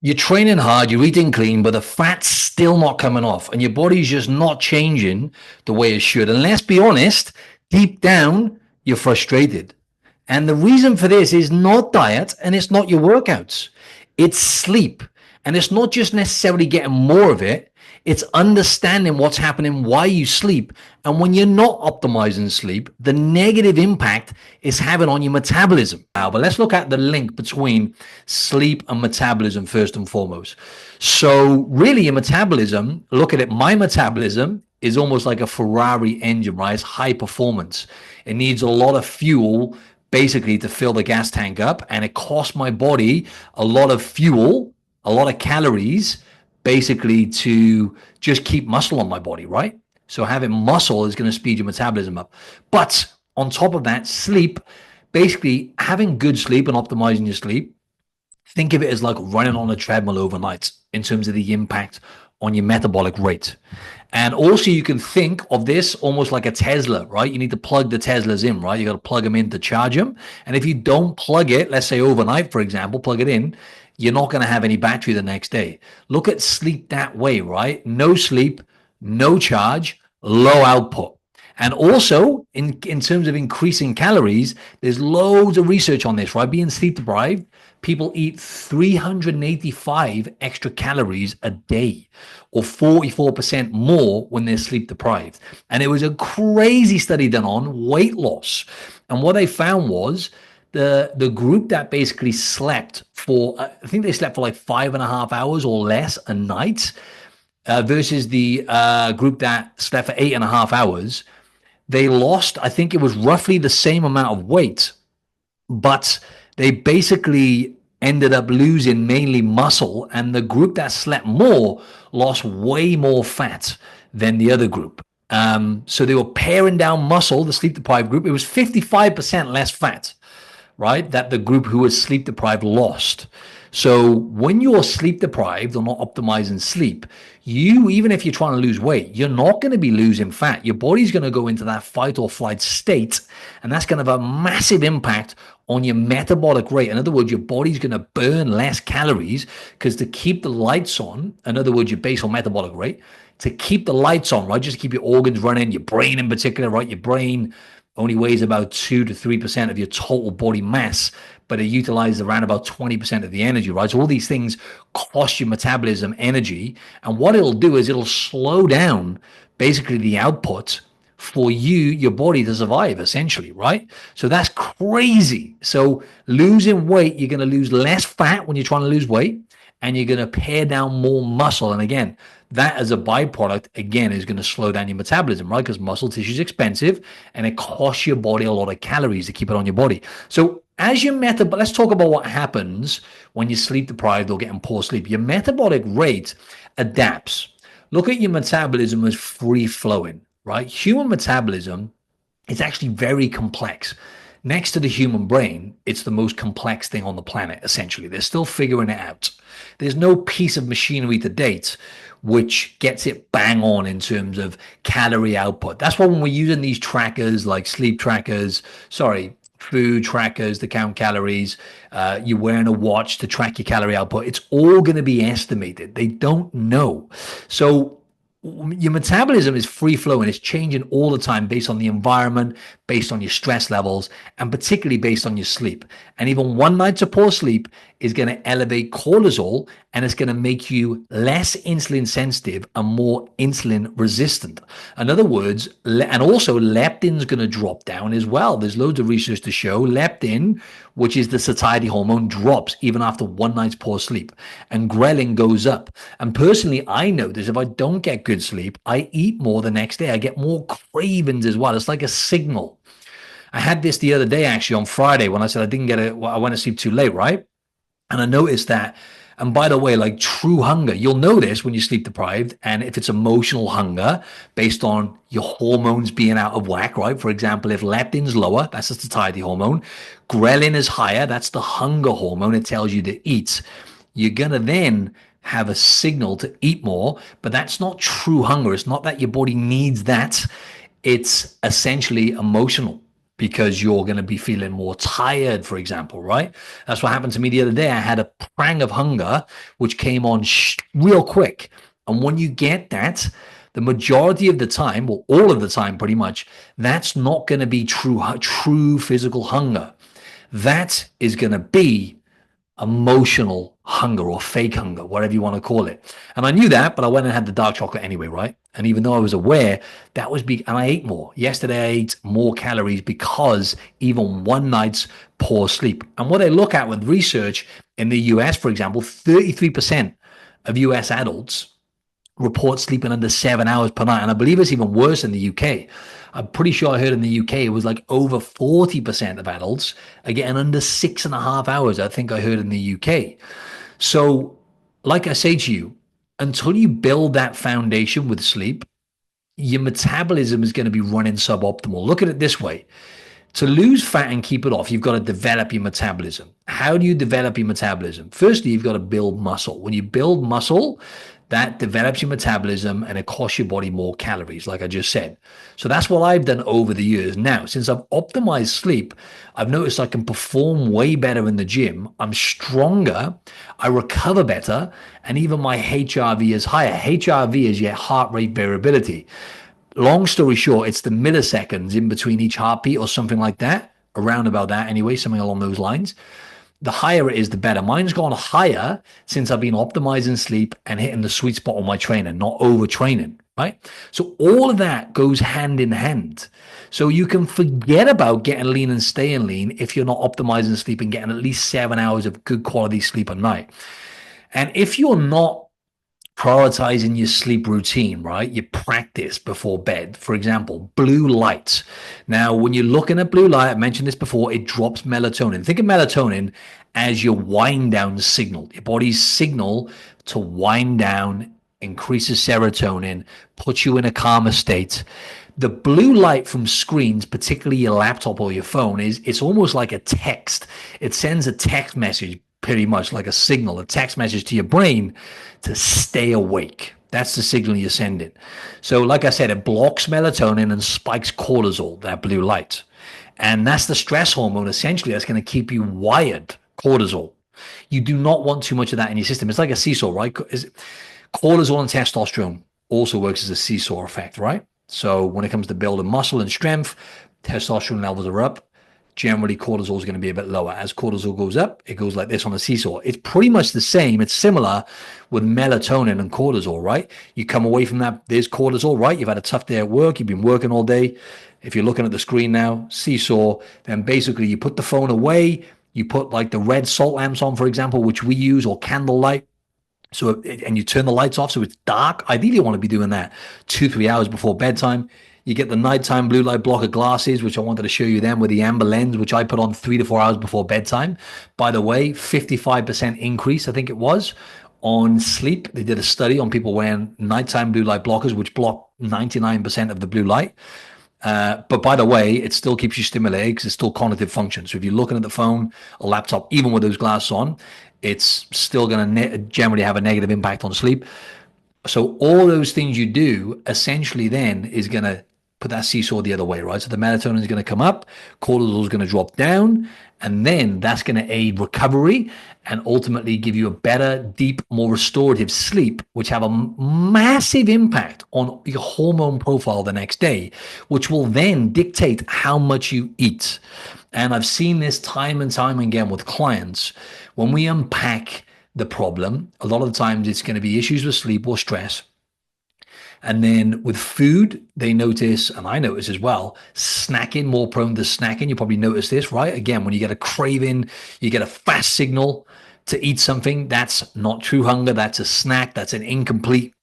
You're training hard, you're eating clean, but the fat's still not coming off, and your body's just not changing the way it should. And let's be honest, deep down, you're frustrated. And the reason for this is not diet and it's not your workouts, it's sleep. And it's not just necessarily getting more of it, it's understanding what's happening, why you sleep. And when you're not optimizing sleep, the negative impact is having on your metabolism. Now, but let's look at the link between sleep and metabolism first and foremost. So, really, your metabolism, look at it, my metabolism is almost like a Ferrari engine, right? It's high performance. It needs a lot of fuel basically to fill the gas tank up, and it costs my body a lot of fuel, a lot of calories, basically to just keep muscle on my body, right? So having muscle is going to speed your metabolism up. But on top of that, sleep, basically having good sleep and optimizing your sleep, think of it as like running on a treadmill overnight in terms of the impact on your metabolic rate. And also you can think of this almost like a Tesla, right? You need to plug the Teslas in, right? You got to plug them in to charge them. And if you don't plug it, let's say overnight, for example, plug it in, you're not going to have any battery the next day. Look at sleep that way, right? No sleep, no charge, low output. And also, in terms of increasing calories, there's loads of research on this, right? Being sleep deprived, people eat 385 extra calories a day, or 44% more when they're sleep deprived. And it was a crazy study done on weight loss. And what they found was the group that basically slept for, I think they slept for like 5.5 hours or less a night, versus the group that slept for 8.5 hours, they lost, I think it was roughly the same amount of weight, but they basically ended up losing mainly muscle. And the group that slept more lost way more fat than the other group. So they were paring down muscle, the sleep deprived group. It was 55% less fat, right? That the group who was sleep deprived lost. So when you're sleep deprived or not optimizing sleep, you, even if you're trying to lose weight, you're not going to be losing fat. Your body's going to go into that fight or flight state, and that's going to have a massive impact on your metabolic rate. In other words, your body's going to burn less calories because to keep the lights on, in other words, your basal metabolic rate, to keep the lights on, right? Just keep your organs running, your brain in particular, right? Your brain only weighs about 2 to 3% of your total body mass, but it utilizes around about 20% of the energy, right? So all these things cost your metabolism energy. And what it'll do is it'll slow down basically the output for you, your body to survive, essentially, right? So that's crazy. So losing weight, you're going to lose less fat when you're trying to lose weight, and you're going to pare down more muscle. And again, that as a byproduct, again, is going to slow down your metabolism, right? Because muscle tissue is expensive and it costs your body a lot of calories to keep it on your body. So as your let's talk about what happens when you're sleep deprived or getting poor sleep. Your metabolic rate adapts. Look at your metabolism as free flowing, right? Human metabolism is actually very complex. Next to the human brain, it's the most complex thing on the planet, essentially. They're still figuring it out. There's no piece of machinery to date which gets it bang on in terms of calorie output. That's why when we're using these trackers like sleep trackers, food trackers to count calories, you're wearing a watch to track your calorie output, it's all going to be estimated. They don't know. So your metabolism is free flowing. It's changing all the time based on the environment, based on your stress levels, and particularly based on your sleep. And even one night of poor sleep is going to elevate cortisol, and it's going to make you less insulin sensitive and more insulin resistant. In other words, and also leptin's going to drop down as well. There's loads of research to show leptin, which is the satiety hormone, drops even after one night's poor sleep, and ghrelin goes up. And personally, I notice if I don't get good sleep, I eat more the next day. I get more cravings as well. It's like a signal. I had this the other day, actually, on Friday, when I said I went to sleep too late, right? And I noticed that, and by the way, like true hunger, you'll notice when you're sleep deprived, and if it's emotional hunger based on your hormones being out of whack, right? For example, if leptin's lower, that's the satiety hormone. Ghrelin is higher, that's the hunger hormone. It tells you to eat. You're going to then have a signal to eat more, but that's not true hunger. It's not that your body needs that. It's essentially emotional. because you're going to be feeling more tired, for example, right? That's what happened to me the other day. I had a prang of hunger, which came on real quick. And when you get that, the majority of the time, well, all of the time, pretty much, that's not going to be true physical hunger. That is going to be emotional hunger or fake hunger, whatever you want to call it. And I knew that, but I went and had the dark chocolate anyway, right? And even though I was aware, that was and I ate more. Yesterday, I ate more calories because even one night's poor sleep. And what they look at with research in the US, for example, 33% of US adults report sleeping under 7 hours per night. And I believe it's even worse in the UK. I'm pretty sure I heard in the UK it was like over 40% of adults are getting under 6.5 hours. I think I heard in the UK. So, like I say to you, until you build that foundation with sleep, your metabolism is going to be running suboptimal. Look at it this way. To lose fat and keep it off, you've got to develop your metabolism. How do you develop your metabolism? Firstly, you've got to build muscle. When you build muscle, that develops your metabolism and it costs your body more calories, like I just said. So that's what I've done over the years. Now, since I've optimized sleep, I've noticed I can perform way better in the gym. I'm stronger, I recover better, and even my HRV is higher. HRV is your heart rate variability. Long story short, it's the milliseconds in between each heartbeat or something like that, around about that anyway, something along those lines. The higher it is, the better. Mine's gone higher since I've been optimizing sleep and hitting the sweet spot on my training, not overtraining, right? So all of that goes hand in hand. So you can forget about getting lean and staying lean if you're not optimizing sleep and getting at least 7 hours of good quality sleep a night. And if you're not prioritizing your sleep routine, right? Your practice before bed. For example, blue light. Now, when you're looking at blue light, I mentioned this before, it drops melatonin. Think of melatonin as your wind down signal. Your body's signal to wind down, increases serotonin, puts you in a calmer state. The blue light from screens, particularly your laptop or your phone, it's almost like a text. It sends a text message, pretty much like a signal, a text message to your brain to stay awake. That's the signal you're sending. So like I said, it blocks melatonin and spikes cortisol, that blue light. And that's the stress hormone, essentially, that's going to keep you wired, cortisol. You do not want too much of that in your system. It's like a seesaw, right? Cortisol and testosterone also works as a seesaw effect, right? So when it comes to building muscle and strength, testosterone levels are up. Generally, cortisol is going to be a bit lower. As cortisol goes up, it goes like this on a seesaw. It's pretty much the same. It's similar with melatonin and cortisol, right? You come away from that, there's cortisol, right? You've had a tough day at work. You've been working all day. If you're looking at the screen now, seesaw, then basically you put the phone away. You put like the red salt lamps on, for example, which we use, or candlelight. So, and you turn the lights off so it's dark. Ideally, you want to be doing that 2-3 hours before bedtime. You get the nighttime blue light blocker glasses, which I wanted to show you them with the amber lens, which I put on 3 to 4 hours before bedtime. By the way, 55% increase, I think it was, on sleep. They did a study on people wearing nighttime blue light blockers, which block 99% of the blue light. But by the way, it still keeps you stimulated because it's still cognitive function. So if you're looking at the phone, a laptop, even with those glasses on, it's still going to generally have a negative impact on sleep. So all those things you do essentially then is going to put that seesaw the other way, right? So the melatonin is going to come up, cortisol is going to drop down, and then that's going to aid recovery and ultimately give you a better, deep, more restorative sleep, which have a massive impact on your hormone profile the next day, which will then dictate how much you eat. And I've seen this time and time again with clients. When we unpack the problem, a lot of the times it's going to be issues with sleep or stress. And then with food, they notice, and I notice as well, snacking, more prone to snacking. You probably notice this, right? Again, when you get a craving, you get a fast signal to eat something, that's not true hunger. That's a snack. That's an incomplete.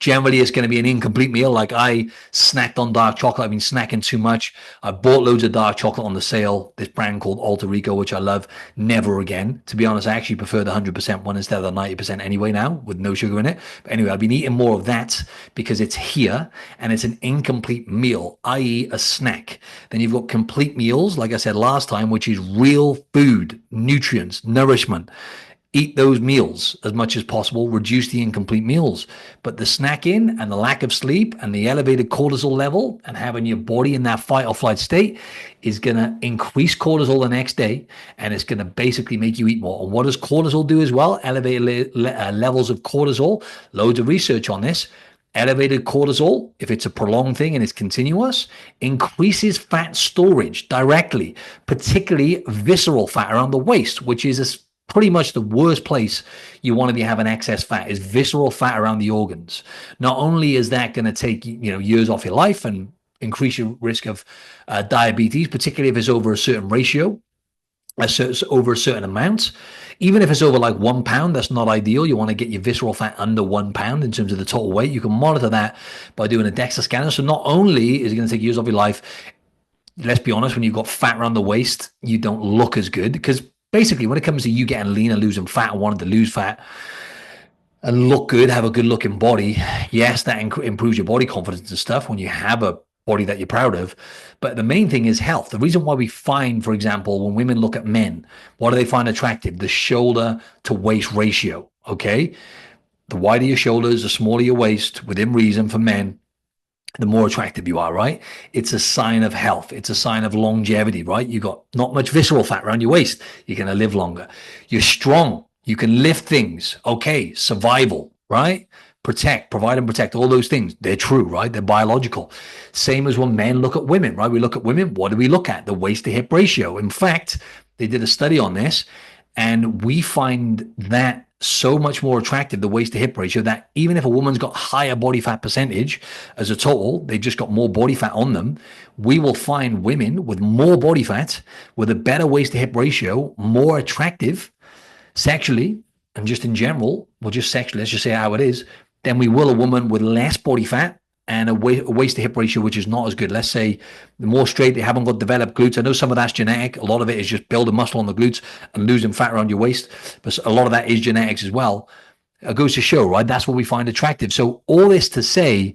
Generally, it's going to be an incomplete meal. Like I snacked on dark chocolate. I've been snacking too much. I bought loads of dark chocolate on the sale. This brand called Alter Rico, which I love. Never again. To be honest, I actually prefer the 100% one instead of the 90% anyway now with no sugar in it. But anyway, I've been eating more of that because it's here and it's an incomplete meal, i.e. a snack. Then you've got complete meals, like I said last time, which is real food, nutrients, nourishment. eat those meals as much as possible, reduce the incomplete meals. But the snacking and the lack of sleep and the elevated cortisol level and having your body in that fight or flight state is going to increase cortisol the next day, and it's going to basically make you eat more. And what does cortisol do as well? Elevated levels of cortisol, loads of research on this. Elevated cortisol, if it's a prolonged thing and it's continuous, increases fat storage directly, particularly visceral fat around the waist, which is pretty much the worst place you want to be having excess fat, is visceral fat around the organs. Not only is that going to take years off your life and increase your risk of diabetes, particularly if it's over a certain ratio, over a certain amount. Even if it's over like 1 pound, that's not ideal. You want to get your visceral fat under 1 pound in terms of the total weight. You can monitor that by doing a DEXA scanner. So not only is it going to take years off your life, let's be honest, when you've got fat around the waist, you don't look as good, because basically when it comes to you getting lean and losing fat and wanting to lose fat and look good, have a good looking body, yes, that improves your body confidence and stuff when you have a body that you're proud of. But the main thing is health. The reason why we find, for example, when women look at men, what do they find attractive? The shoulder to waist ratio. Okay. The wider your shoulders, the smaller your waist, within reason for men, the more attractive you are, right? It's a sign of health. It's a sign of longevity, right? You got not much visceral fat around your waist. You're going to live longer. You're strong. You can lift things. Okay. Survival, right? Protect, provide and protect, all those things. They're true, right? They're biological. Same as when men look at women, right? We look at women. What do we look at? The waist to hip ratio. In fact, they did a study on this, and we find that so much more attractive, the waist to hip ratio, that even if a woman's got higher body fat percentage as a total, they just got more body fat on them, we will find women with more body fat, with a better waist to hip ratio, more attractive sexually, and just in general, well, just sexually, let's just say how it is, than we will a woman with less body fat and a waist to hip ratio, which is not as good. Let's say the more straight, they haven't got developed glutes. I know some of that's genetic. A lot of it is just building muscle on the glutes and losing fat around your waist. But a lot of that is genetics as well. It goes to show, right? That's what we find attractive. So all this to say,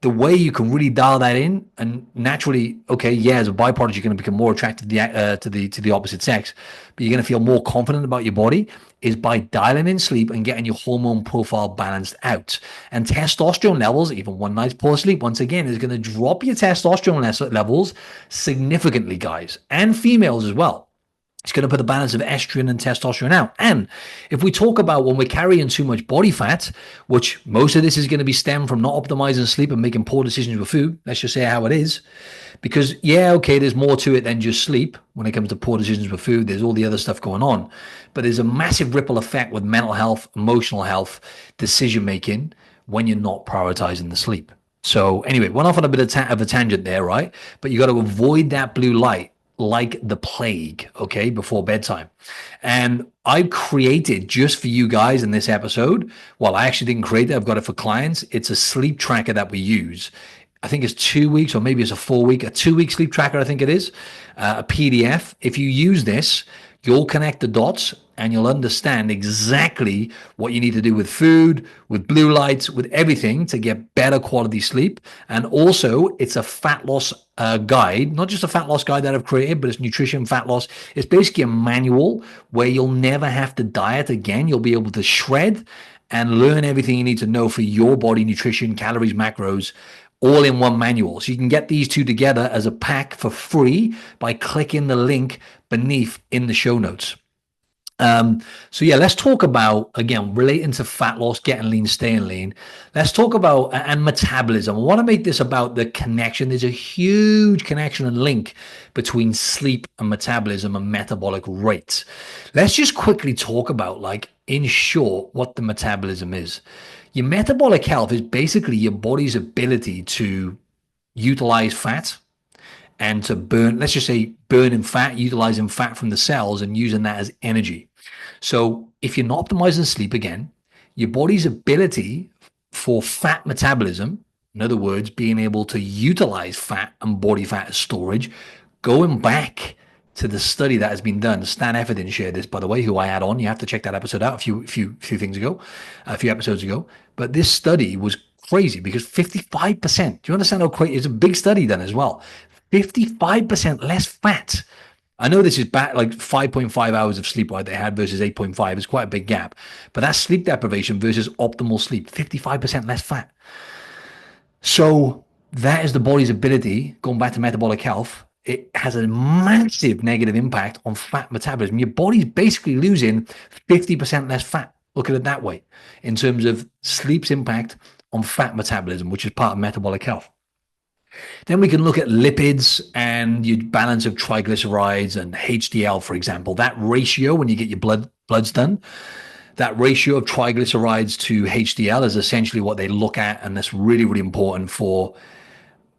the way you can really dial that in, and naturally, okay, yeah, as a byproduct, you're going to become more attracted to the opposite sex, but you're going to feel more confident about your body, is by dialing in sleep and getting your hormone profile balanced out. And testosterone levels, even one night's poor sleep, once again, is going to drop your testosterone levels significantly, guys, and females as well. It's going to put the balance of estrogen and testosterone out. And if we talk about when we're carrying too much body fat, which most of this is going to be stemmed from not optimizing sleep and making poor decisions with food, let's just say how it is. Because, yeah, okay, there's more to it than just sleep when it comes to poor decisions with food. There's all the other stuff going on. But there's a massive ripple effect with mental health, emotional health, decision-making when you're not prioritizing the sleep. So anyway, went off on a bit of a tangent there, right? But you got to avoid that blue light like the plague, okay, before bedtime. And I created just for you guys in this episode, well, I actually didn't create it, I've got it for clients. It's a sleep tracker that we use. I think it's 2 weeks, or maybe it's a 2-week sleep tracker, I think it is, a PDF. If you use this, you'll connect the dots and you'll understand exactly what you need to do with food, with blue lights, with everything to get better quality sleep. And also, it's a fat loss guide, not just a fat loss guide that I've created, but it's nutrition, fat loss. It's basically a manual where you'll never have to diet again. You'll be able to shred and learn everything you need to know for your body, nutrition, calories, macros, all in one manual. So you can get these two together as a pack for free by clicking the link beneath in the show notes. So yeah, let's talk about, again, relating to fat loss, getting lean, staying lean. Let's talk about, and metabolism. I want to make this about the connection. There's a huge connection and link between sleep and metabolism and metabolic rates. Let's just quickly talk about, like, in short, what the metabolism is. Your metabolic health is basically your body's ability to utilize fat and to burn, let's just say burning fat, utilizing fat from the cells and using that as energy. So if you're not optimizing sleep, again, your body's ability for fat metabolism, in other words, being able to utilize fat and body fat as storage, going back to the study that has been done. Stan Efford didn't share this, by the way, who I had on. You have to check that episode out a few episodes ago. But this study was crazy because 55%, do you understand how crazy? It's a big study done as well. 55% less fat I know this is bad, like 5.5 hours of sleep, right? They had versus 8.5 is quite a big gap. But that's sleep deprivation versus optimal sleep, 55% less fat. So that is the body's ability, going back to metabolic health. It has a massive negative impact on fat metabolism. Your body's basically losing 50% less fat. Look at it that way in terms of sleep's impact on fat metabolism, which is part of metabolic health. Then we can look at lipids and your balance of triglycerides and HDL, for example. That ratio, when you get your bloods done, that ratio of triglycerides to HDL is essentially what they look at, and that's really, really important for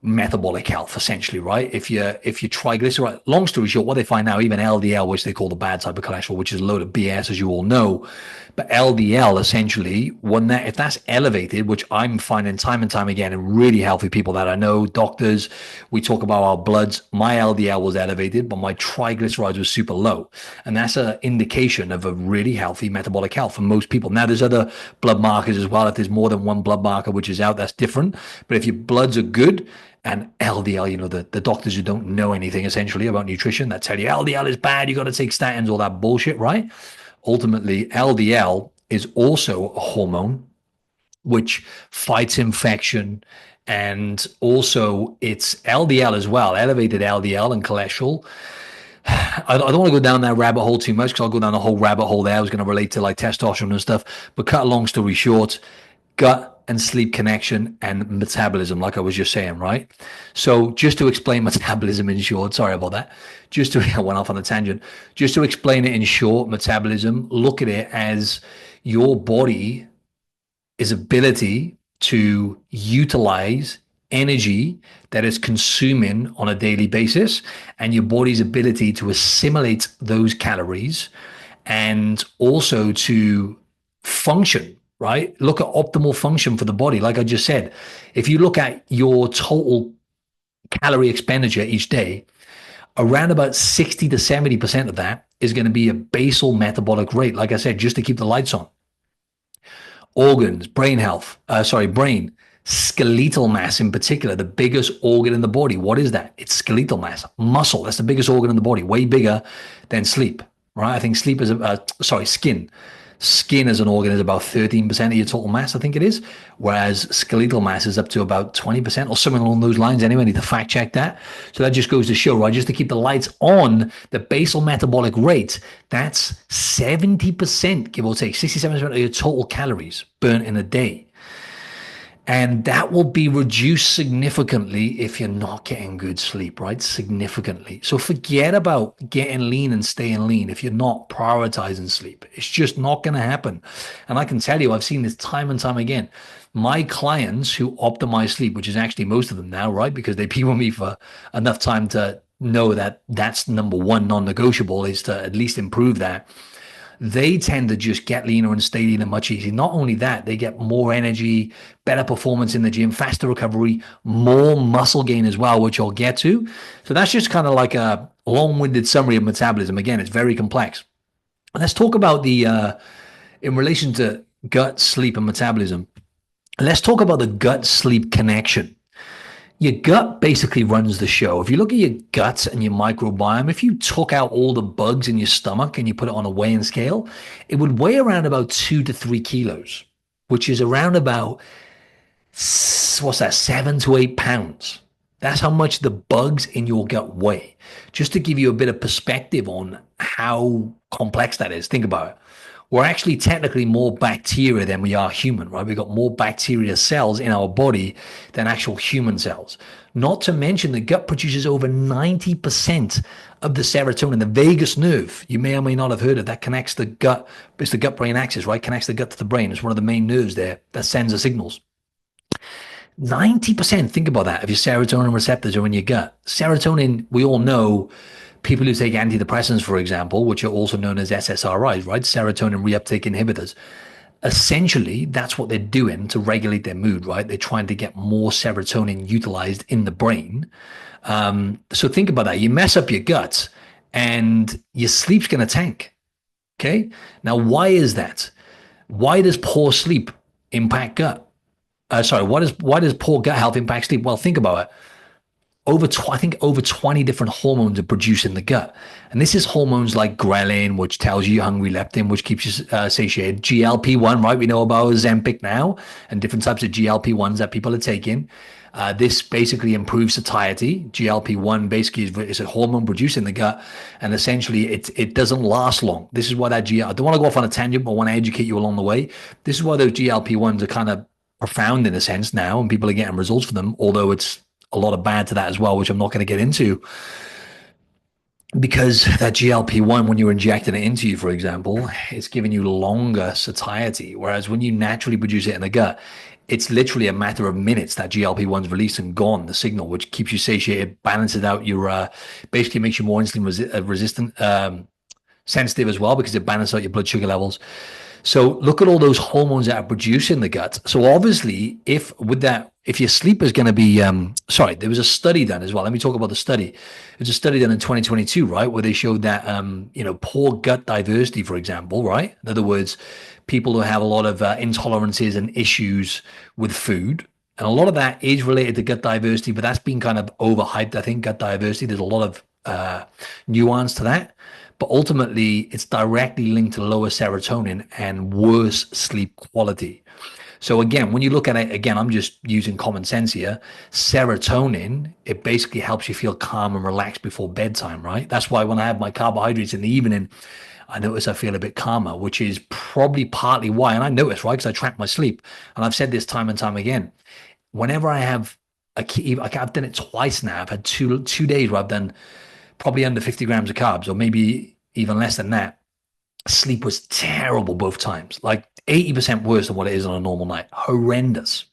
metabolic health, essentially, right? If you triglyceride, long story short, what they find now, even LDL, which they call the bad type of cholesterol, which is a load of BS, as you all know, but LDL essentially, when that if that's elevated, which I'm finding time and time again in really healthy people that I know, doctors, we talk about our bloods. My LDL was elevated, but my triglycerides was super low, and that's an indication of a really healthy metabolic health for most people. Now, there's other blood markers as well. If there's more than one blood marker which is out, that's different. But if your bloods are good, and LDL, the doctors who don't know anything essentially about nutrition that tell you LDL is bad, you got to take statins, all that bullshit, right? Ultimately, LDL is also a hormone which fights infection. And also, it's LDL as well, elevated LDL and cholesterol. I don't want to go down that rabbit hole too much because I'll go down the whole rabbit hole there. I was going to relate to like testosterone and stuff. But cut a long story short, gut and sleep connection and metabolism, like I was just saying, right? So just to explain metabolism in short, sorry about that. I went off on a tangent. Just to explain it in short, metabolism, look at it as your body is ability to utilize energy that is consuming on a daily basis and your body's ability to assimilate those calories and also to function, right? Look at optimal function for the body. Like I just said, if you look at your total calorie expenditure each day, around about 60 to 70% of that is going to be a basal metabolic rate. Like I said, just to keep the lights on. Organs, brain health, brain, skeletal mass in particular, the biggest organ in the body. What is that? It's skeletal mass, muscle. That's the biggest organ in the body, way bigger than sleep, right? I think sleep is, skin. Skin as an organ is about 13% of your total mass, I think it is, whereas skeletal mass is up to about 20% or something along those lines. Anyway, I need to fact check that. So that just goes to show, right, just to keep the lights on, the basal metabolic rate, that's 70%, give or take, 67% of your total calories burnt in a day. And that will be reduced significantly if you're not getting good sleep, right? Significantly. So forget about getting lean and staying lean if you're not prioritizing sleep. It's just not going to happen. And I can tell you, I've seen this time and time again. My clients who optimize sleep, which is actually most of them now, right? Because they've been with me for enough time to know that that's number one non-negotiable is to at least improve that. They tend to just get leaner and stay leaner much easier. Not only that, they get more energy, better performance in the gym, faster recovery, more muscle gain as well, which I'll get to. So that's just kind of like a long-winded summary of metabolism. Again, it's very complex. Let's talk about in relation to gut, sleep, and metabolism, let's talk about the gut-sleep connection. Your gut basically runs the show. If you look at your guts and your microbiome, if you took out all the bugs in your stomach and you put it on a weighing scale, it would weigh around about 2 to 3 kilos, which is around about, 7 to 8 pounds. That's how much the bugs in your gut weigh. Just to give you a bit of perspective on how complex that is, think about it. We're actually technically more bacteria than we are human, right? We've got more bacteria cells in our body than actual human cells. Not to mention the gut produces over 90% of the serotonin, the vagus nerve. You may or may not have heard of that connects the gut. It's the gut-brain axis, right? Connects the gut to the brain. It's one of the main nerves there that sends the signals. 90%, think about that, of your serotonin receptors are in your gut. Serotonin, we all know, people who take antidepressants, for example, which are also known as SSRIs, right? Serotonin reuptake inhibitors. Essentially, that's what they're doing to regulate their mood, right? They're trying to get more serotonin utilized in the brain. So think about that. You mess up your guts and your sleep's going to tank. Okay. Now, why is that? Why does poor sleep impact gut? Why does poor gut health impact sleep? Well, think about it. I think over 20 different hormones are produced in the gut. And this is hormones like ghrelin, which tells you you're hungry, leptin, which keeps you satiated, GLP-1, right? We know about Ozempic now and different types of GLP-1s that people are taking. This basically improves satiety. GLP-1 basically is a hormone produced in the gut, and essentially it doesn't last long. This is why that I don't want to go off on a tangent, but I want to educate you along the way. This is why those GLP-1s are kind of profound in a sense now, and people are getting results for them, although it's a lot of bad to that as well, which I'm not going to get into, because that GLP-1, when you're injecting it into you, for example, it's giving you longer satiety. Whereas when you naturally produce it in the gut, it's literally a matter of minutes that GLP-1's released and gone, the signal, which keeps you satiated, balances out your, basically makes you more insulin resistant, sensitive as well, because it balances out your blood sugar levels. So look at all those hormones that are produced in the gut. So obviously, if your sleep is going to be, there was a study done as well. Let me talk about the study. There's a study done in 2022, right, where they showed that, poor gut diversity, for example, right? In other words, people who have a lot of intolerances and issues with food. And a lot of that is related to gut diversity, but that's been kind of overhyped. I think gut diversity, there's a lot of nuance to that. But ultimately, it's directly linked to lower serotonin and worse sleep quality. So again, when you look at it, again, I'm just using common sense here. Serotonin, it basically helps you feel calm and relaxed before bedtime, right? That's why when I have my carbohydrates in the evening, I notice I feel a bit calmer, which is probably partly why. And I notice, right, because I track my sleep. And I've said this time and time again. Whenever I have I've done it twice now. I've had two days where I've done probably under 50 grams of carbs, or maybe even less than that. Sleep was terrible both times, like 80% worse than what it is on a normal night. Horrendous.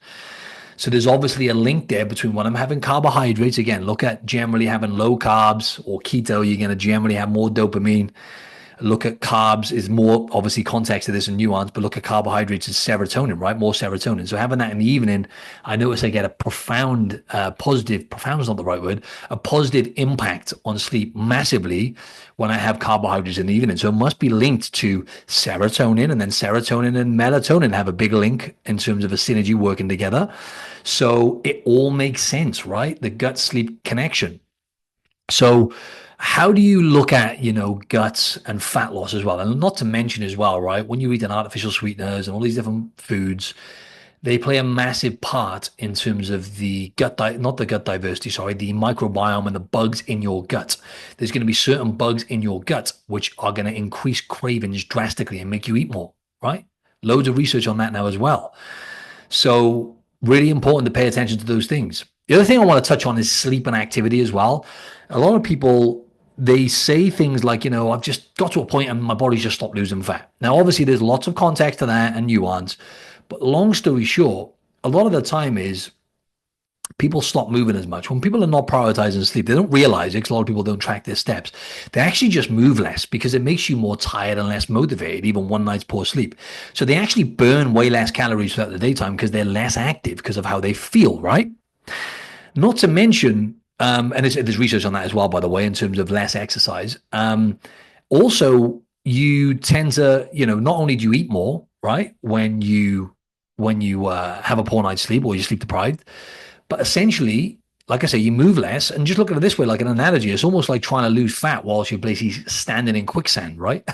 So there's obviously a link there between when I'm having carbohydrates. Again, look at generally having low carbs or keto, you're going to generally have more dopamine. Look at carbs is more obviously context to this and nuance, but look at carbohydrates as serotonin, right? More serotonin. So having that in the evening, I notice I get a profound, profound is not the right word, a positive impact on sleep massively when I have carbohydrates in the evening. So it must be linked to serotonin, and then serotonin and melatonin have a big link in terms of a synergy working together. So it all makes sense, right? The gut sleep connection. So how do you look at, guts and fat loss as well? And not to mention as well, right? When you eat an artificial sweeteners and all these different foods, they play a massive part in terms of the not the gut diversity, sorry, the microbiome and the bugs in your gut. There's going to be certain bugs in your gut which are going to increase cravings drastically and make you eat more, right? Loads of research on that now as well. So really important to pay attention to those things. The other thing I want to touch on is sleep and activity as well. A lot of people, they say things like, I've just got to a point and my body's just stopped losing fat. Now, obviously, there's lots of context to that and nuance, but long story short, a lot of the time is people stop moving as much. When people are not prioritizing sleep, they don't realize it because a lot of people don't track their steps. They actually just move less because it makes you more tired and less motivated, even one night's poor sleep. So they actually burn way less calories throughout the daytime because they're less active because of how they feel, right? Not to mention, and there's research on that as well, by the way, in terms of less exercise. Also, you tend to, not only do you eat more, right, when you have a poor night's sleep or you're sleep deprived, but essentially, like I say, you move less. And just look at it this way, like an analogy, it's almost like trying to lose fat whilst you're basically standing in quicksand, right?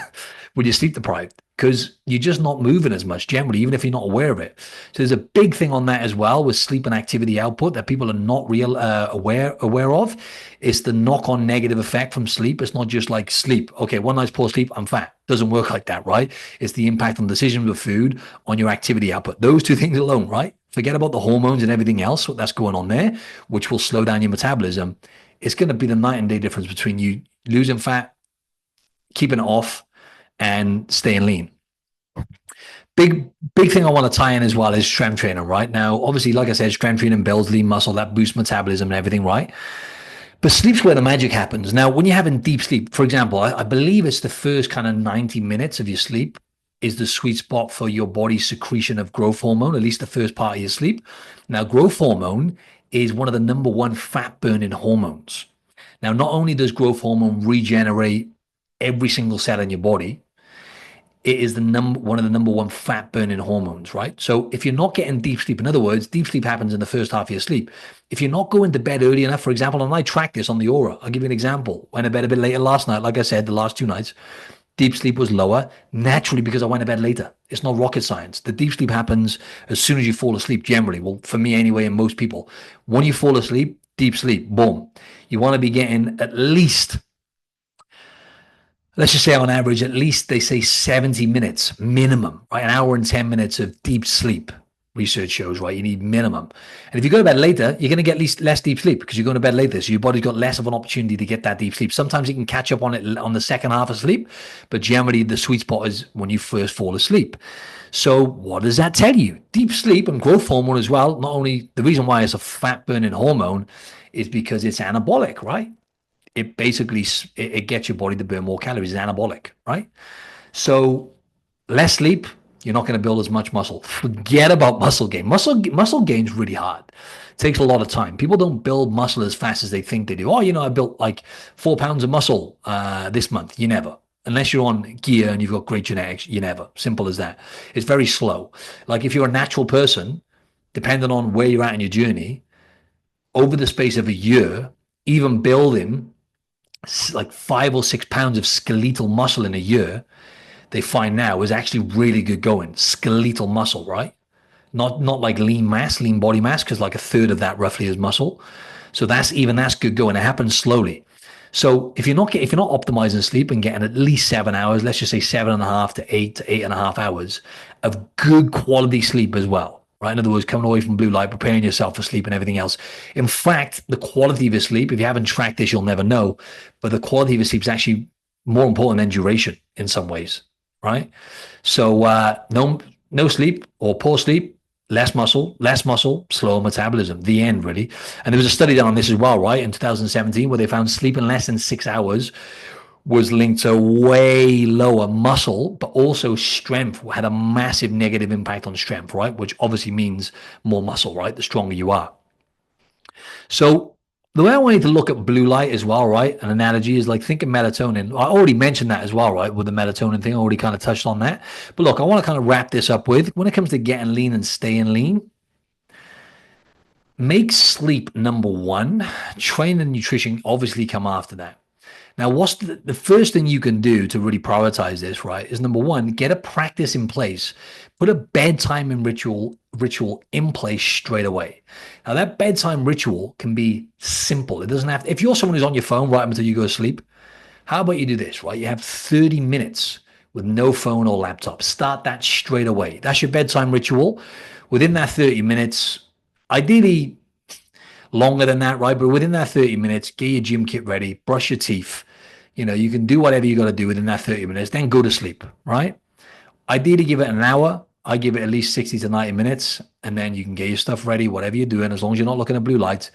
When you're sleep deprived, because you're just not moving as much generally, even if you're not aware of it. So there's a big thing on that as well with sleep and activity output that people are not aware of. It's the knock-on negative effect from sleep. It's not just like sleep. Okay, one night's poor sleep, I'm fat. Doesn't work like that, right? It's the impact on decisions with food on your activity output. Those two things alone, right? Forget about the hormones and everything else, what that's going on there, which will slow down your metabolism. It's going to be the night and day difference between you losing fat, keeping it off, and staying lean. Big thing I want to tie in as well is strength training, right? Now, obviously, like I said, strength training builds lean muscle, that boosts metabolism and everything, right? But sleep's where the magic happens. Now, when you're having deep sleep, for example, I believe it's the first kind of 90 minutes of your sleep is the sweet spot for your body's secretion of growth hormone, at least the first part of your sleep. Now, growth hormone is one of the number one fat burning hormones. Now, not only does growth hormone regenerate every single cell in your body, it is one of the number one fat burning hormones, right? So if you're not getting deep sleep, in other words, deep sleep happens in the first half of your sleep. If you're not going to bed early enough, for example, and I track this on the Aura, I'll give you an example. Went to bed a bit later last night. Like I said, the last 2 nights, deep sleep was lower naturally because I went to bed later. It's not rocket science. The deep sleep happens as soon as you fall asleep, generally. Well, for me anyway, and most people. When you fall asleep, deep sleep, boom. You want to be getting at least, let's just say on average, at least they say 70 minutes minimum, right? An hour and 10 minutes of deep sleep. Research shows, right? You need minimum. And if you go to bed later, you're going to get less deep sleep because you're going to bed later. So your body's got less of an opportunity to get that deep sleep. Sometimes you can catch up on it on the second half of sleep, but generally the sweet spot is when you first fall asleep. So what does that tell you? Deep sleep and growth hormone as well. Not only the reason why it's a fat burning hormone is because it's anabolic, right? It basically, it gets your body to burn more calories. It's anabolic, right? So less sleep, you're not going to build as much muscle. Forget about muscle gain. Muscle gain is really hard. It takes a lot of time. People don't build muscle as fast as they think they do. Oh, I built like 4 pounds of muscle this month. You never. Unless you're on gear and you've got great genetics, you never. Simple as that. It's very slow. Like if you're a natural person, depending on where you're at in your journey, over the space of a year, even building like 5 or 6 pounds of skeletal muscle in a year, they find now is actually really good going. Skeletal muscle, right? Not like lean body mass, because like a third of that roughly is muscle. So that's good going. It happens slowly. So if you're not optimizing sleep and getting at least 7 hours, let's just say 7.5 to 8.5 hours of good quality sleep as well. Right. In other words, coming away from blue light, preparing yourself for sleep and everything else. In fact, the quality of your sleep, if you haven't tracked this, you'll never know. But the quality of your sleep is actually more important than duration in some ways. Right. So no sleep or poor sleep, less muscle, slower metabolism, the end really. And there was a study done on this as well, right? In 2017, where they found sleeping less than 6 hours was linked to way lower muscle, but also strength had a massive negative impact on strength, right? Which obviously means more muscle, right? The stronger you are. So the way I wanted to look at blue light as well, right? An analogy is like think of melatonin. I already mentioned that as well, right? With the melatonin thing, I already kind of touched on that. But look, I want to kind of wrap this up with when it comes to getting lean and staying lean, make sleep number one. Training and nutrition obviously come after that. Now, what's the first thing you can do to really prioritize this, right, is number one, get a practice in place. Put a bedtime and ritual in place straight away. Now, that bedtime ritual can be simple. It doesn't have to, if you're someone who's on your phone right until you go to sleep, how about you do this, right? You have 30 minutes with no phone or laptop. Start that straight away. That's your bedtime ritual. Within that 30 minutes, ideally longer than that, right? But within that 30 minutes, get your gym kit ready, brush your teeth. You can do whatever you got to do within that 30 minutes, then go to sleep, right? Ideally, give it an hour. I give it at least 60 to 90 minutes, and then you can get your stuff ready, whatever you're doing, as long as you're not looking at blue light.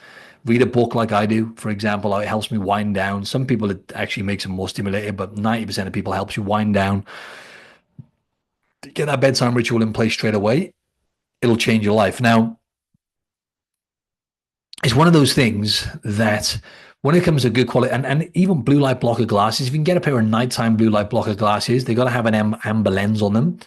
Read a book like I do, for example. It helps me wind down. Some people, it actually makes them more stimulated, but 90% of people helps you wind down. Get that bedtime ritual in place straight away. It'll change your life. Now, it's one of those things that when it comes to good quality, and even blue light blocker glasses, if you can get a pair of nighttime blue light blocker glasses, they got to have an amber lens on them.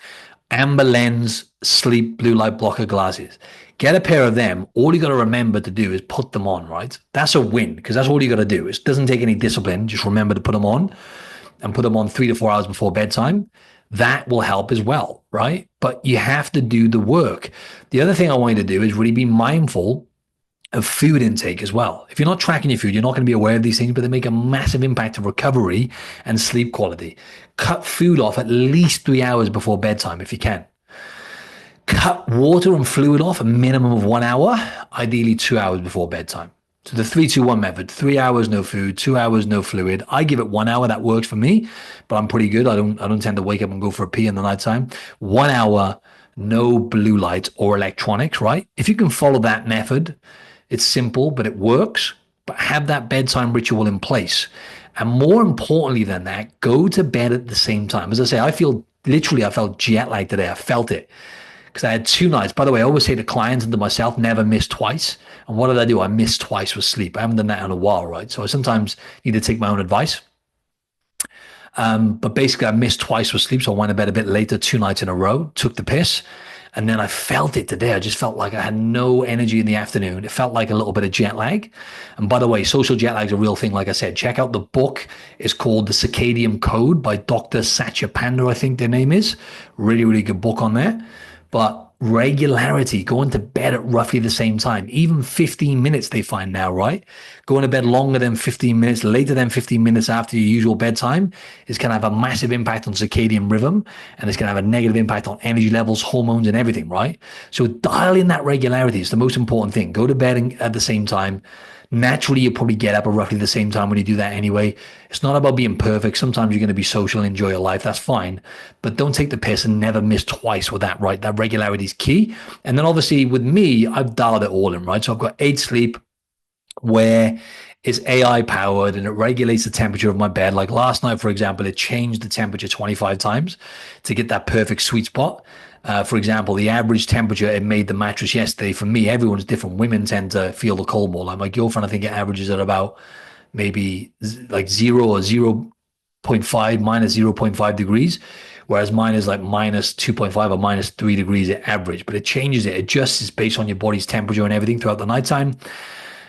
Amber lens sleep blue light blocker glasses. Get a pair of them. All you got to remember to do is put them on, right? That's a win because that's all you got to do. It doesn't take any discipline. Just remember to put them on and put them on 3 to 4 hours before bedtime. That will help as well, right? But you have to do the work. The other thing I want you to do is really be mindful of food intake as well. If you're not tracking your food, you're not going to be aware of these things, but they make a massive impact of recovery and sleep quality. Cut food off at least 3 hours before bedtime if you can. Cut water and fluid off a minimum of 1 hour, ideally 2 hours before bedtime. So the 3-2-1 method, 3 hours no food, 2 hours no fluid. I give it 1 hour, that works for me, but I'm pretty good. I don't tend to wake up and go for a pee in the nighttime. 1 hour, no blue light or electronics, right? If you can follow that method, it's simple, but it works. But have that bedtime ritual in place. And more importantly than that, go to bed at the same time. As I say, I felt jet lag today. I felt it because I had 2 nights. By the way, I always say to clients and to myself, never miss twice. And what did I do? I missed twice with sleep. I haven't done that in a while, right? So I sometimes need to take my own advice. But basically, I missed twice with sleep. So I went to bed a bit later, 2 nights in a row, took the piss. And then I felt it today. I just felt like I had no energy in the afternoon. It felt like a little bit of jet lag. And by the way, social jet lag is a real thing. Like I said, check out the book. It's called The Circadian Code by Dr. Satya Panda, I think their name is. Really, really good book on there. But regularity, going to bed at roughly the same time, even 15 minutes, they find now, right? Going to bed longer than 15 minutes, later than 15 minutes after your usual bedtime is going to have a massive impact on circadian rhythm, and it's going to have a negative impact on energy levels, hormones, and everything, right? So dial in that regularity. It's the most important thing. Go to bed at the same time. Naturally, you probably get up at roughly the same time when you do that anyway. It's not about being perfect. Sometimes you're going to be social and enjoy your life. That's fine. But don't take the piss and never miss twice with that, right? That regularity is key. And then obviously with me, I've dialed it all in, right? So I've got 8 sleep where it's AI powered and it regulates the temperature of my bed. Like last night, for example, it changed the temperature 25 times to get that perfect sweet spot. For example, the average temperature it made the mattress yesterday for me, everyone's different. Women tend to feel the cold more. Like my girlfriend, I think it averages at about maybe like 0 or 0.5 minus 0.5 degrees, whereas mine is like minus 2.5 or minus 3 degrees at average. But it changes, it adjusts based on your body's temperature and everything throughout the nighttime.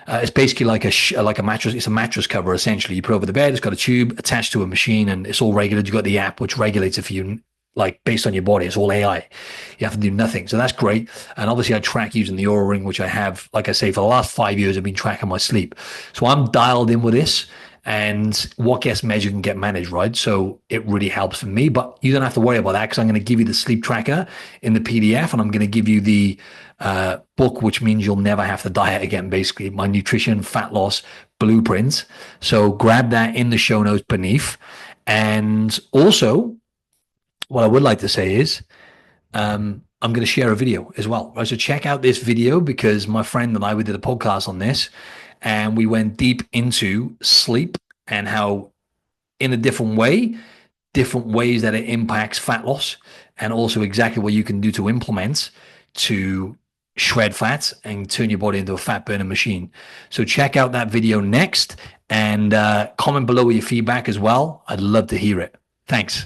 It's basically like a mattress. It's a mattress cover essentially. You put it over the bed. It's got a tube attached to a machine, and it's all regulated. You got the app which regulates it for you, like based on your body. It's all AI. You have to do nothing. So that's great. And obviously, I track using the Aura Ring, which I have, like I say, for the last 5 years. I've been tracking my sleep. So I'm dialed in with this. And what gets measured can get managed, right? So it really helps for me, but you don't have to worry about that because I'm going to give you the sleep tracker in the PDF, and I'm going to give you the book, which means you'll never have to diet again, basically, my nutrition, fat loss blueprint. So grab that in the show notes beneath. And also, what I would like to say is, I'm going to share a video as well. Right? So check out this video because my friend and I, we did a podcast on this and we went deep into sleep and how in a different ways that it impacts fat loss and also exactly what you can do to implement to shred fat and turn your body into a fat burning machine. So check out that video next and comment below with your feedback as well. I'd love to hear it. Thanks.